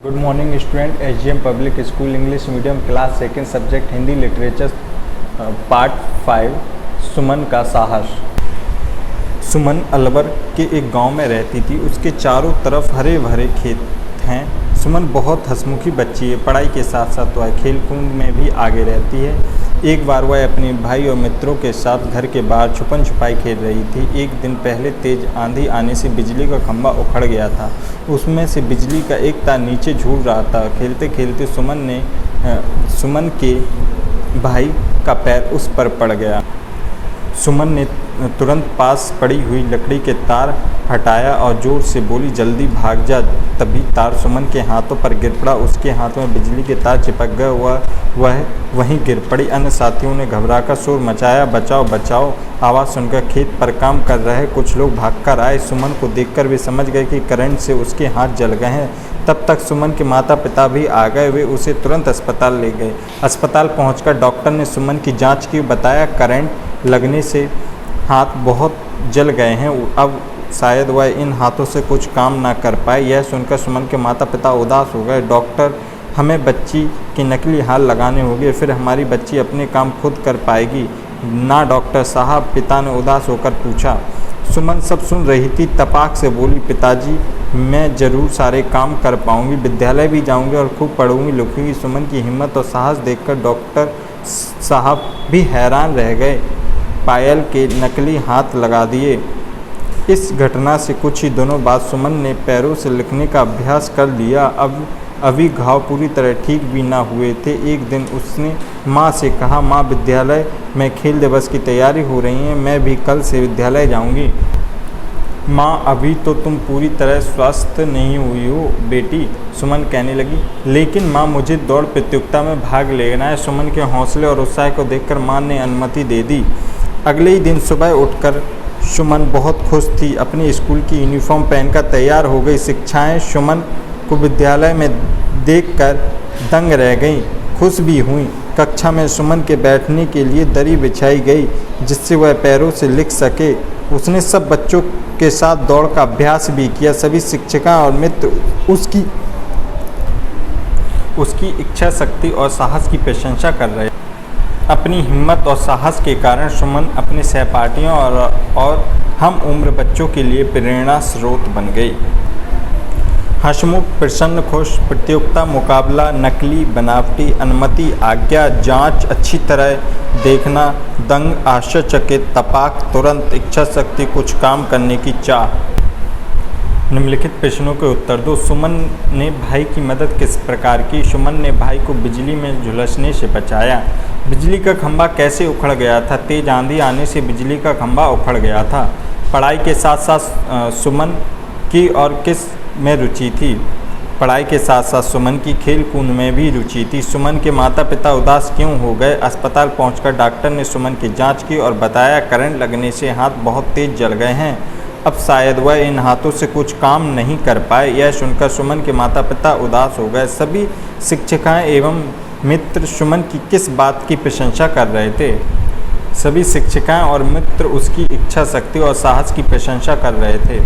Good morning student. SGM public school English medium class second subject Hindi literature part 5 सुमन का साहस। सुमन अलवर के एक गांव में रहती थी। उसके चारों तरफ हरे भरे खेत हैं। सुमन बहुत हंसमुखी बच्ची है। पढ़ाई के साथ साथ वह खेल कूद में भी आगे रहती है। एक बार वह अपने भाई और मित्रों के साथ घर के बाहर छुपन छुपाई खेल रही थी। एक दिन पहले तेज आंधी आने से बिजली का खंभा उखड़ गया था। उसमें से बिजली का एक तार नीचे झूल रहा था। खेलते खेलते सुमन के भाई का पैर उस पर पड़ गया। सुमन ने तुरंत पास पड़ी हुई लकड़ी के तार हटाया और जोर से बोली, जल्दी भाग जा। तभी तार सुमन के हाथों पर गिर पड़ा। उसके हाथ में बिजली के तार चिपक गए। वह वहीं गिर पड़ी। अन्य साथियों ने घबराकर शोर मचाया, बचाओ बचाओ। आवाज़ सुनकर खेत पर काम कर रहे कुछ लोग भागकर आए। सुमन को देखकर वे समझ गए कि करंट से उसके हाथ जल गए हैं। तब तक सुमन के माता पिता भी आ गए। वे उसे तुरंत अस्पताल ले गए। अस्पताल पहुंचकर डॉक्टर ने सुमन की जांच की। बताया, करंट लगने से हाथ बहुत जल गए हैं। अब शायद वह इन हाथों से कुछ काम ना कर पाए। यह सुनकर सुमन के माता पिता उदास हो गए। डॉक्टर, हमें बच्ची के नकली हाथ लगाने होंगे, फिर हमारी बच्ची अपने काम खुद कर पाएगी ना डॉक्टर साहब? पिता ने उदास होकर पूछा। सुमन सब सुन रही थी। तपाक से बोली, पिताजी, मैं ज़रूर सारे काम कर पाऊंगी, विद्यालय भी जाऊंगी और खूब पढ़ूंगी लिखूंगी। सुमन की हिम्मत और साहस देखकर डॉक्टर साहब भी हैरान रह गए। पायल के नकली हाथ लगा दिए। इस घटना से कुछ ही दिनों बाद सुमन ने पैरों से लिखने का अभ्यास कर लिया। अभी घाव पूरी तरह ठीक भी ना हुए थे। एक दिन उसने माँ से कहा, माँ, विद्यालय में खेल दिवस की तैयारी हो रही है, मैं भी कल से विद्यालय जाऊंगी। माँ, अभी तो तुम पूरी तरह स्वस्थ नहीं हुई हो बेटी, सुमन कहने लगी। लेकिन माँ, मुझे दौड़ प्रतियोगिता में भाग लेना है। सुमन के हौसले और उत्साह को देखकर माँ ने अनुमति दे दी। अगले ही दिन सुबह उठकर सुमन बहुत खुश थी। अपने स्कूल की यूनिफॉर्म पहनकर तैयार हो गई। शिक्षाएं सुमन को विद्यालय में देखकर दंग रह गईं, खुश भी हुईं। कक्षा में सुमन के बैठने के लिए दरी बिछाई गई जिससे वह पैरों से लिख सके। उसने सब बच्चों के साथ दौड़ का अभ्यास भी किया। सभी शिक्षिका और मित्र उसकी इच्छा शक्ति और साहस की प्रशंसा कर रहे। अपनी हिम्मत और साहस के कारण सुमन अपने सहपाठियों और हम उम्र बच्चों के लिए प्रेरणा स्रोत बन गई। हंसमुख, प्रसन्न, खुश, प्रतियोगिता, मुकाबला, नकली, बनावटी, अनुमति, आज्ञा, जांच, अच्छी तरह देखना, दंग, आश्चर्यचकित, तपाक, तुरंत, इच्छा शक्ति, कुछ काम करने की चाह। निम्नलिखित प्रश्नों के उत्तर दो। सुमन ने भाई की मदद किस प्रकार की? सुमन ने भाई को बिजली में झुलसने से बचाया। बिजली का खंभा कैसे उखड़ गया था? तेज आंधी आने से बिजली का खंभा उखड़ गया था। पढ़ाई के साथ साथ सुमन की और किस में रुचि थी? पढ़ाई के साथ साथ सुमन की खेल कूद में भी रुचि थी। सुमन के माता पिता उदास क्यों हो गए? अस्पताल पहुंचकर डॉक्टर ने सुमन की जांच की और बताया, करंट लगने से हाथ बहुत तेज जल गए हैं। अब शायद वह इन हाथों से कुछ काम नहीं कर पाए। यह सुनकर सुमन के माता पिता उदास हो गए। सभी शिक्षिकाएं एवं मित्र सुमन की किस बात की प्रशंसा कर रहे थे? सभी शिक्षिकाएं और मित्र उसकी इच्छा शक्ति और साहस की प्रशंसा कर रहे थे।